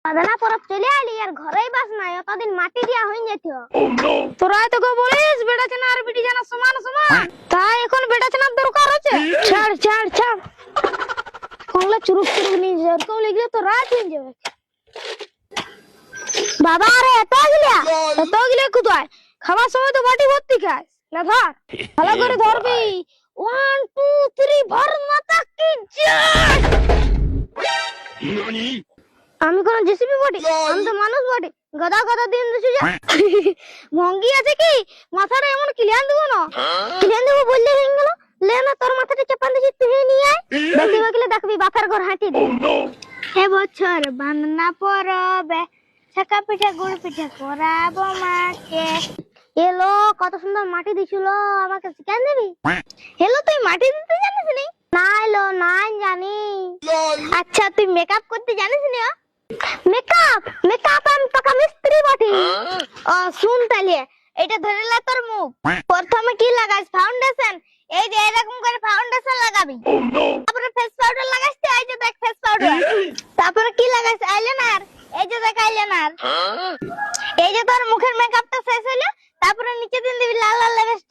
বাদনা পরব চলে আলি আর ঘরেই বাস নাই অতদিন মাটি দিয়া হই যেত তোরা তো গো বলিস বেটা চেনা আর বিটি জানা সমান সমান তাই এখন বেটা চেনার দরকার আছে ছাড় ছাড় ছাড় কোনলা চুরুক চুরুক নি জরকম লাগলে তো রাত হয়ে যাবে বাবা আরে এত গিলা কুদায় খাবার সময় তো বাটি ভর্তি খাস না ধর ভালো করে ধরবি 1 2 3 ভর মাতা কি জয় আমি কোন জেসিবি বডি আমি তো মানুষ বডি গদা গদা দিন দিছি যা মঙ্গি আছে কি মাথাটা এমন ক্লিয়ার দেব না ক্লিয়ার দেব বললে হয়ে গেল লে না তোর মাথাটা চাপান দিছি তুই নিয়ে আয় দেখি বকলে দেখবি বাপের ঘর হাঁটি দে হে বছর বান্দনা পরবে ছাকা পিঠা গুড় পিঠা করাবো মাকে এলো কত সুন্দর মাটি দিছিল আমাকে শিখান দিবি হেলো তুই মাটি দিতে জানিস নি না এলো নাই জানি আচ্ছা তুই মেকআপ করতে জানিস নি মেকআপ মেকআপ আমি পাকা মিস্ত্রি বটি ও শুন তাহলে এটা ধরে লে তোর মুখ প্রথমে কি লাগাইস ফাউন্ডেশন এই যে এরকম করে ফাউন্ডেশন লাগাবি তারপরে ফেস পাউডার লাগাইস এই যে দেখ ফেস পাউডার তারপরে কি লাগাইস আইলাইনার এই যে দেখ আইলাইনার এই যে তোর মুখের মেকআপটা শেষ হলো তারপরে নিচে দিন দিবি লাল লাল লিপস্টিক